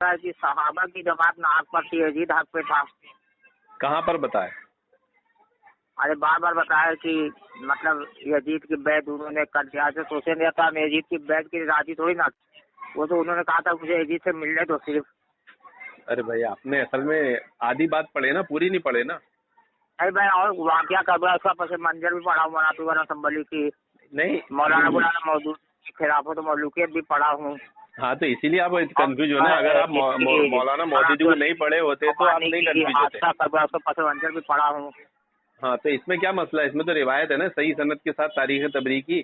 کہ صحابہ کی جماعت نہ حق پر تھی، یزید حق پہ تھا. کہاں پر بتائے؟ ارے بار بار بتایا کہ مطلب یزید کی بیعت انہوں نے کر دیا. تو سوچے نہیں تھا میں یزید کی بیعت کی راضی تھوڑی نہ. وہ تو انہوں نے کہا تھا مجھے یزید سے ملنے دو صرف. ارے بھائی آپ نے اصل میں آدھی بات پڑھے نا، پوری نہیں پڑھے نا. ارے میں اور واقعہ کر رہا اس کا پس منظر بھی پڑھا ہوں، مناطق اسمبلی کی، نہیں مولانا مولانا موجود کی خلافت و مولوکیت بھی پڑھا ہوں. ہاں تو اسی لیے آپ کنفیوز ہو نا. اگر آپ مولانا مودودی کو نہیں پڑھے ہوتے تو آپ نہیں کنفیوز ہوتے. اس کا پس منظر بھی پڑھا ہوں. ہاں تو اس میں کیا مسئلہ ہے؟ اس میں تو روایت ہے نا صحیح سند کے ساتھ تاریخ تبریک کی.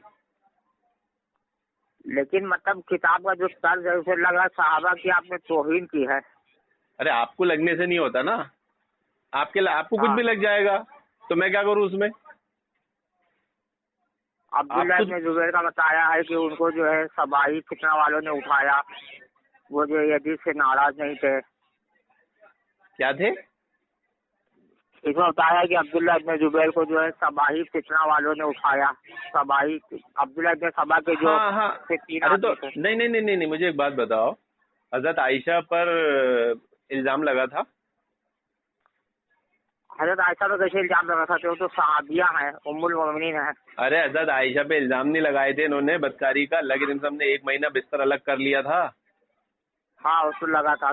لیکن مطلب کتاب کا جو طرز ہے اسے لگا صحابہ کی آپ نے توہین کی ہے. ارے آپ کو لگنے سے نہیں ہوتا نا، آپ کو کچھ بھی لگ جائے گا تو میں کیا کروں اس میں. عبداللہ ابن زبیر کا بتایا ہے کہ ان کو جو ہے سباہی فتنہ والوں نے اٹھایا، وہ جو یزید سے ناراض نہیں تھے. کیا تھے؟ اس میں بتایا کہ عبداللہ ابن زبیر کو جو ہے سباہی فتنہ والوں نے اٹھایا. سباہی عبداللہ ابن سبا کے جو ارے تو نہیں مجھے ایک بات بتاؤ، حضرت عائشہ پر الزام لگا تھا. حضرت عائشہ تو کیسے الزام لگا تھا؟ وہ تو صحابیہ ہیں، ام المومنین ہیں. ارے حضرت عائشہ پہ الزام نہیں لگائے تھے انہوں نے بدکاری کا، اللہ کے دن ہم نے 1 مہینہ بستر الگ کر لیا تھا. ہاں اس کو لگا تھا.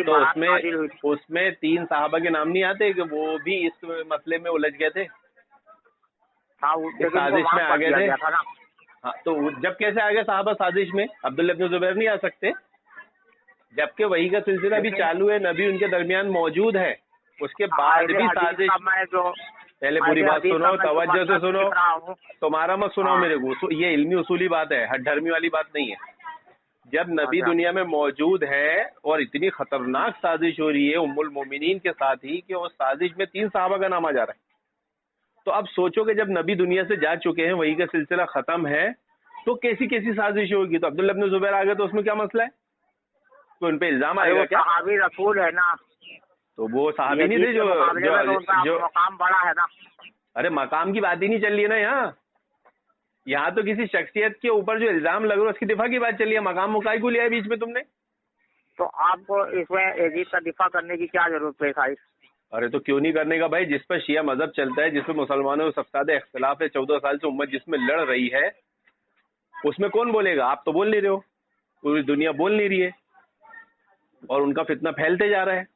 تو اس میں 3 صحابہ کے نام نہیں آتے کہ وہ بھی اس مسئلے میں الجھ گئے تھے، سازش میں آ گئے تھے. ہاں تو جب کیسے آ گئے صحابہ سازش میں؟ عبداللہ ابن زبیر نہیں آ سکتے؟ جبکہ وہی کا سلسلہ بھی چالو ہے، نبی ان کے درمیان موجود ہے، اس کے بعد بھی سازش. پہلے پوری بات سنو، توجہ سے سنو، تمہارا مت سناؤ میرے کو. یہ علمی اصولی بات ہے، ہٹ دھرمی والی بات نہیں ہے. جب نبی دنیا میں موجود ہے اور اتنی خطرناک سازش ہو رہی ہے ام المومنین کے ساتھ ہی کہ اس سازش میں 3 صحابہ کا نام آ جا رہا ہے، تو اب سوچو کہ جب نبی دنیا سے جا چکے ہیں، وہی کا سلسلہ ختم ہے، تو کیسی سازش ہوگی؟ تو عبداللہ ابن زبیر آ گئے تو اس میں کیا مسئلہ ہے؟ تو ان پہ الزام آئے گا کیا؟ صحابی رسول ہے نا. تو وہ صحابی نہیں تھے جو مقام بڑا ہے نا. ارے مقام کی بات ہی نہیں چل رہی ہے نا. یہاں تو کسی شخصیت کے اوپر جو الزام لگ رہا ہے اس کی دفاع کی بات چل رہی ہے. مقام مکائی کو لیا ہے بیچ میں تم نے. تو آپ کو اس میں یزید کا دفاع کرنے کی کیا ضرورت پیش آئی؟ ارے تو کیوں نہیں کرنے کا بھائی؟ جس پر شیعہ مذہب چلتا ہے، جس پہ مسلمانوں میں سفساد اختلاف ہے، 14 سال سے امت جس میں لڑ رہی ہے، اس میں کون بولے گا؟ آپ تو بول نہیں رہے ہو، پوری دنیا بول نہیں رہی ہے، اور ان کا فتنہ پھیلتے جا رہا ہے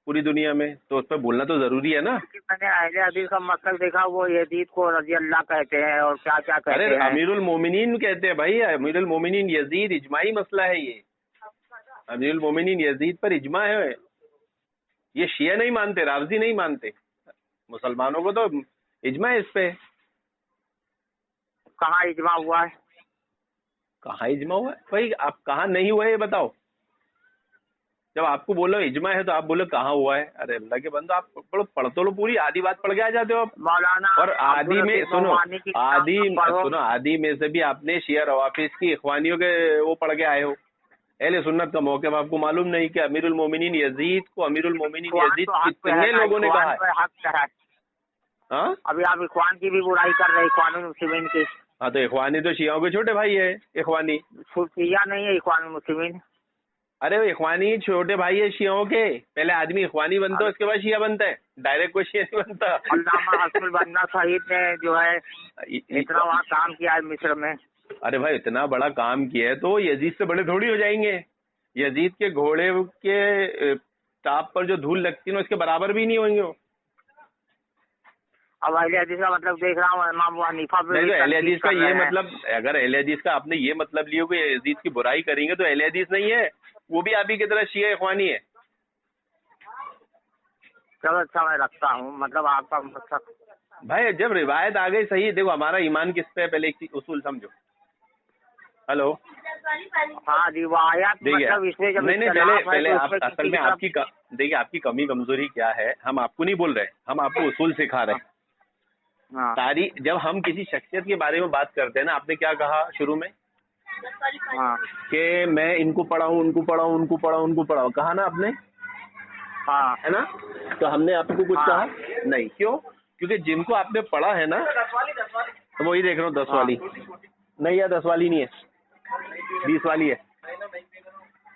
پوری دنیا میں، تو اس پہ بولنا تو ضروری ہے نا. میں نے اہل حدیث کا مسلک دیکھا، وہ یزید کو رضی اللہ کہتے ہیں اور کیا کیا کہتے ہیں. ارے امیر المومنین کہتے ہیں بھائی، امیر المومنین یزید، اجماعی مسئلہ ہے یہ. امیر المومنین یزید پر اجماع ہے. یہ شیعہ نہیں مانتے، رافضی نہیں مانتے، مسلمانوں کو تو اجماع ہے اس پہ. کہاں اجماع ہوا ہے؟ کہاں اجماع ہوا ہے بھائی؟ آپ کہاں نہیں ہوا ہے یہ بتاؤ. جب آپ کو بولو اجماع ہے تو آپ بولو کہاں ہوا ہے. ارے اللہ کے بندو، آپ پڑھتے لو پوری آدھی بات پڑھ کے آ جاتے ہو آپ. مولانا اور آدھی میں سنو، آدھی میں سے بھی آپ نے شیعہ روافض کی اخوانیوں کے وہ پڑھ کے آئے ہو. اہل سنت کا موقف آپ کو معلوم نہیں کہ امیر المومنین یزید کو امیر المومنین یزید کتنے لوگوں نے کہا ہے. ہاں ابھی آپ اخوان کی بھی برائی کر رہے ہیں، اخوان المسلمین کی. ہاں تو اخوانی تو شیعوں کے چھوٹے بھائی ہے. اخوانی شیعہ نہیں ہے، اخوان المسلمین. ارے اخوانی چھوٹے بھائی ہے شیعوں کے. پہلے آدمی اخوانی بنتا ہے، اس کے بعد شیعہ بنتا ہے، ڈائریکٹ کوئی شیعہ نہیں بنتا. علامہ حسن البنا شہید نے جو ہے اتنا وہاں کام کیا ہے مصر میں. ارے بھائی اتنا بڑا کام کیا ہے تو یزید سے بڑے تھوڑی ہو جائیں گے. یزید کے گھوڑے کے ٹاپ پر جو دھول لگتی ہے اس کے برابر بھی نہیں ہوئیں گے. اب اہل حدیث کا مطلب دیکھ رہا ہوں امام ابو حنیفہ پہ نہیں. تو اہل حدیث کا یہ مطلب، اگر اہل حدیث کا آپ نے یہ مطلب لیا کہ یزید کی برائی کریں گے تو اہل حدیث نہیں ہے، وہ بھی آپ ہی کی طرح شیعہ اخوانی ہے. چلو اچھا میں رکھتا ہوں، مطلب آپ کا مطلب بھائی جب روایت آ گئی صحیح. دیکھو ہمارا ایمان کس پہ ہے، پہلے ایک اصول سمجھو. ہلو ہاں روایات مطلب اس میں جب نہیں پہلے آپ اصل میں آپ کی دیکھیے آپ کی کمی کمزوری کیا ہے. ہم آپ کو نہیں بول رہے، ہم آپ کو اصول سکھا رہے ہیں. تاریخ جب ہم کسی شخصیت کے بارے میں بات کرتے ہیں نا، آپ نے کیا کہا شروع میں کہ میں ان کو پڑھا ہوں، ان کو پڑھا ہوں، ان کو پڑھا ہوں، ان کو پڑھا ہوں، کہا نا آپ نے، ہے نا؟ تو ہم نے آپ کو کچھ کہا نہیں. کیوں؟ کیونکہ جن کو آپ نے پڑھا ہے نا، وہی دیکھ رہا ہوں 10 والی نہیں، یا 10 والی نہیں ہے، 20 والی ہے.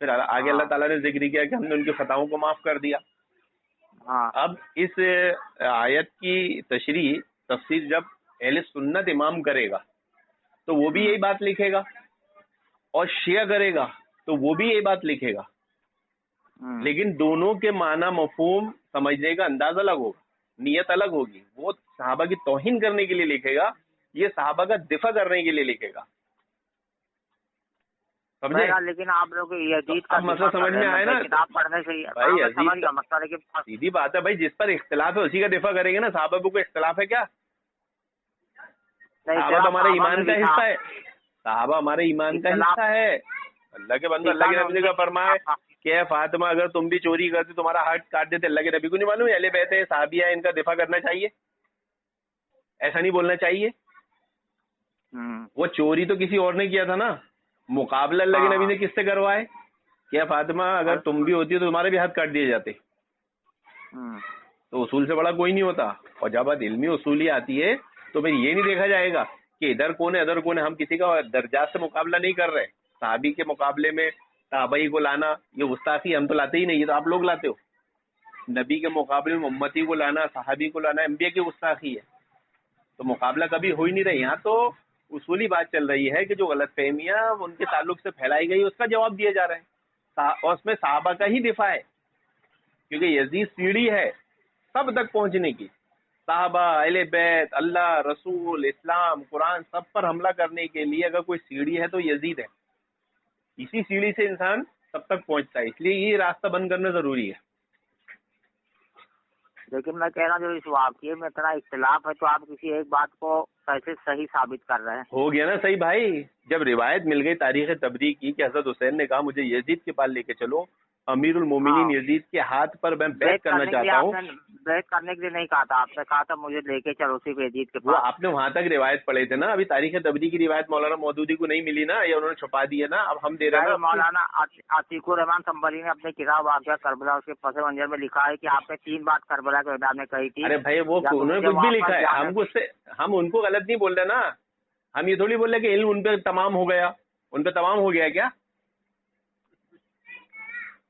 پھر آگے اللہ تعالیٰ نے ذکر کیا کہ ہم نے ان کی خطاؤں کو معاف کر دیا. ہاں اب اس آیت کی تشریح تفسیر جب اہل سنت امام کرے گا تو وہ بھی یہی بات لکھے گا, اور شیعہ کرے گا تو وہ بھی یہی بات لکھے گا, لیکن دونوں کے معنی مفہوم سمجھنے کا انداز الگ ہوگا, نیت الگ ہوگی. وہ صحابہ کی توہین کرنے کے لیے لکھے گا, یہ صحابہ کا دفاع کرنے کے لیے لکھے گا. سمجھے؟ لیکن آپ لوگ یزید کا مسئلہ سمجھ میں آئے نا کتاب پڑھنے سے بھائی. سیدھی بات ہے بھائی, جس پر اختلاف ہے اسی کا دفاع کریں گے نا. صحابہ کو کوئی اختلاف ہے کیا؟ صحابہ تو ہمارے ایمان کا حصہ ہے, صحابہ ہمارے ایمان کا حصہ ہے. اللہ کے بندے, اللہ کے نبی کا فرمائے کہ فاطمہ اگر تم بھی چوری کرتے تمہارا ہاتھ کاٹ دیتے. اللہ کے نبی کو نہیں معلوم اہل بیت ہے, صحابیہ, ان کا دفاع کرنا چاہیے, ایسا نہیں بولنا چاہیے. وہ چوری تو کسی اور نے کیا تھا نا, مقابلہ اللہ کے نبی نے کس سے کروائے کہ فاطمہ اگر تم بھی ہوتی تو تمہارے بھی ہاتھ کاٹ دیے جاتے. تو اصول سے بڑا کوئی نہیں ہوتا. اور جب بات علمی اصولی آتی ہے تو پھر یہ نہیں دیکھا جائے گا کہ ادھر کون ہے ادھر کون ہے. ہم کسی کا درجات سے مقابلہ نہیں کر رہے. صحابی کے مقابلے میں تابعی کو لانا یہ گستاخی, ہم تو لاتے ہی نہیں, یہ تو آپ لوگ لاتے ہو. نبی کے مقابلے میں امتی کو لانا, صحابی کو لانا انبیاء کی گستاخی ہے. تو مقابلہ کبھی ہو ہی نہیں رہا. یہاں تو اصولی بات چل رہی ہے کہ جو غلط فہمیاں ان کے تعلق سے پھیلائی گئی اس کا جواب دیا جا رہا ہے, اور اس میں صحابہ کا ہی دفاع ہے, کیونکہ یزید سیڑھی ہے سب تک پہنچنے کی. صحابہ, اہل بیت, اللہ, رسول, اسلام, قرآن سب پر حملہ کرنے کے لیے اگر کوئی سیڑھی ہے تو یزید ہے. اسی سیڑھی سے انسان سب تک پہنچتا ہے, اس لیے یہ راستہ بند کرنا ضروری ہے. لیکن میں کہہ رہا ہوں جو اس واقعے میں اتنا اختلاف ہے تو آپ کسی ایک بات کو کیسے صحیح ثابت کر رہے ہیں؟ ہو گیا نا صحیح بھائی. جب روایت مل گئی تاریخ تبری کی کہ حضرت حسین نے کہا مجھے یزید کے پاس لے کے چلو, امیر المومنین یزید کے ہاتھ پر میں بیعت کرنا چاہتا ہوں. بیعت کرنے کے لیے نہیں کہا تھا, آپ نے کہا تھا مجھے لے کے چلو صرف یزید کے وہ پاس. آپ نے وہاں تک روایت پڑھے تھے نا. ابھی تاریخ تبری کی روایت مولانا مودودی کو نہیں ملی نا, یا انہوں نے چھپا دی ہے نا. اب ہم دے رہے ہیں. مولانا عتیق الرحمان سنبھلی نے اپنی کتاب واقعہ کربلا اس کے پس منظر میں لکھا ہے کہ آپ نے 3 بات کربلا کے میدان میں کہی تھی. ارے بھائی وہ انہوں نے کچھ بھی لکھا ہے, ہم ان کو غلط نہیں بول رہے نا. ہم یہ تھوڑی بول رہے کہ علم ان پہ تمام ہو گیا. ان پہ تمام ہو گیا کیا؟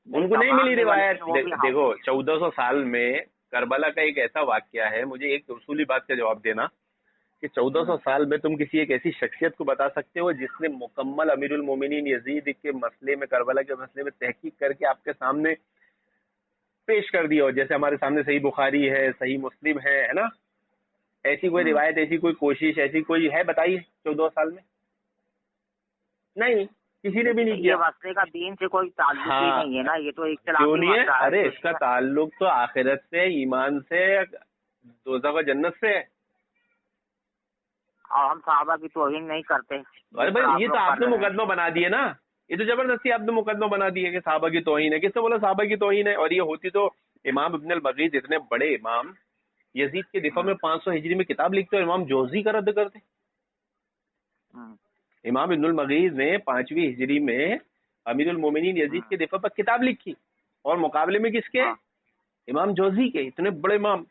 ان کو نہیں ملی روایت. دیکھو 1400 سال میں کربلا کا ایک ایسا واقعہ ہے. مجھے ایک اصولی بات کا جواب دینا کہ 1400 سال میں تم کسی ایک ایسی شخصیت کو بتا سکتے ہو جس نے مکمل امیر المومنین یزید کے مسئلے میں, کربلا کے مسئلے میں تحقیق کر کے آپ کے سامنے پیش کر دیا ہو, جیسے ہمارے سامنے صحیح بخاری ہے, صحیح مسلم ہے نا. ایسی کوئی روایت, ایسی کوئی کوشش, ایسی کوئی ہے بتائیے 14 سال میں؟ نہیں, کسی نے بھی نہیں کیا. یہ مسئلے کا دین سے کوئی تعلق ہی نہیں ہے نا, یہ تو کیوں نہیں ہے؟ ارے اس کا تعلق تو آخرت سے, ایمان سے, دوزخ و جنت سے ہے. اور ہم صحابہ کی توہین نہیں کرتے. ارے بھائی یہ تو آپ نے مقدمہ بنا دیے نا, یہ تو زبردستی آپ نے مقدمہ بنا دی ہے کہ صحابہ کی توہین ہے. کس نے بولا صحابہ کی توہین ہے؟ اور یہ ہوتی تو امام ابن البغیض اتنے بڑے امام یزید کے دفاع میں 500 ہجری میں کتاب لکھتے اور امام جوزی کا رد کرتے. امام ابن البغیض نے 5ویں ہجری میں امیر المومنین یزید کے دفاع پر کتاب لکھی, اور مقابلے میں کس کے؟ امام جوزی کے. اتنے بڑے امام.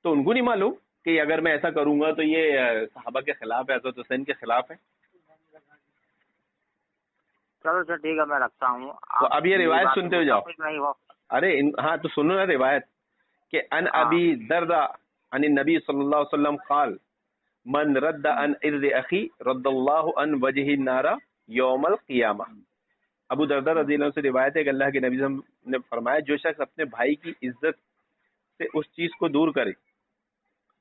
تو ان کو نہیں معلوم کہ اگر میں ایسا کروں گا تو یہ صحابہ کے خلاف ہے, حضرت حسین کے خلاف ہے. چلو سر ٹھیک ہے, میں رکھتا ہوں. تو اب یہ روایت سنتے ہو جاؤ. ارے ہاں تو سنو نا روایت کہ ان ابی دردہ عن النبی صلی اللہ علیہ وسلم قال من رد عن ارض اخی رد اللہ عن وجہ النار یوم القیامہ. ابو دردہ رضی اللہ عنہ سے روایت ہے کہ اللہ کے نبی صلی اللہ علیہ وسلم نے فرمایا جو شخص اپنے بھائی کی عزت سے اس چیز کو دور کرے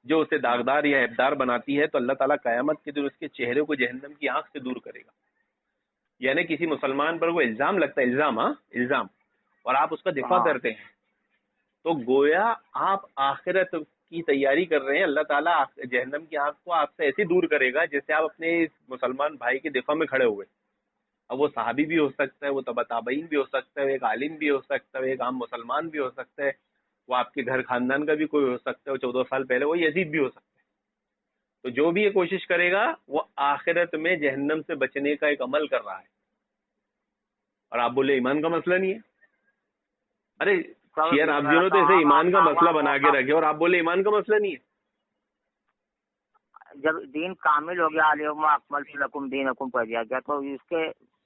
جو اسے داغدار یا عیبدار بناتی ہے تو اللہ تعالیٰ قیامت کے دن اس کے چہرے کو جہنم کی آنکھ سے دور کرے گا. یعنی کسی مسلمان پر وہ الزام لگتا ہے, الزام, اور آپ اس کا دفاع کرتے ہیں تو گویا آپ آخرت کی تیاری کر رہے ہیں. اللہ تعالیٰ جہنم کی آنکھ کو آپ سے ایسے دور کرے گا جیسے آپ اپنے مسلمان بھائی کے دفاع میں کھڑے ہوئے. اب وہ صحابی بھی ہو سکتا ہے, وہ تبع تابعین بھی ہو سکتا ہے, ایک عالم بھی ہو سکتا ہے, ایک عام مسلمان بھی ہو سکتا ہے, وہ آپ کے گھر خاندان کا بھی کوئی ہو سکتا ہے, وہ 14 سال پہلے وہ یزید بھی ہو سکتا ہے. تو جو بھی یہ کوشش کرے گا وہ آخرت میں جہنم سے بچنے کا ایک عمل کر رہا ہے. اور آپ بولے ایمان کا مسئلہ نہیں ہے. ارے شیعہ رافضیوں نے تو اسے ایمان کا مسئلہ بنا کے رکھے اور آپ بولے ایمان کا مسئلہ نہیں ہے. جب دین کامل ہو گیا, الیوم اکملت لکم دینکم کہہ دیا گیا, تو اس کے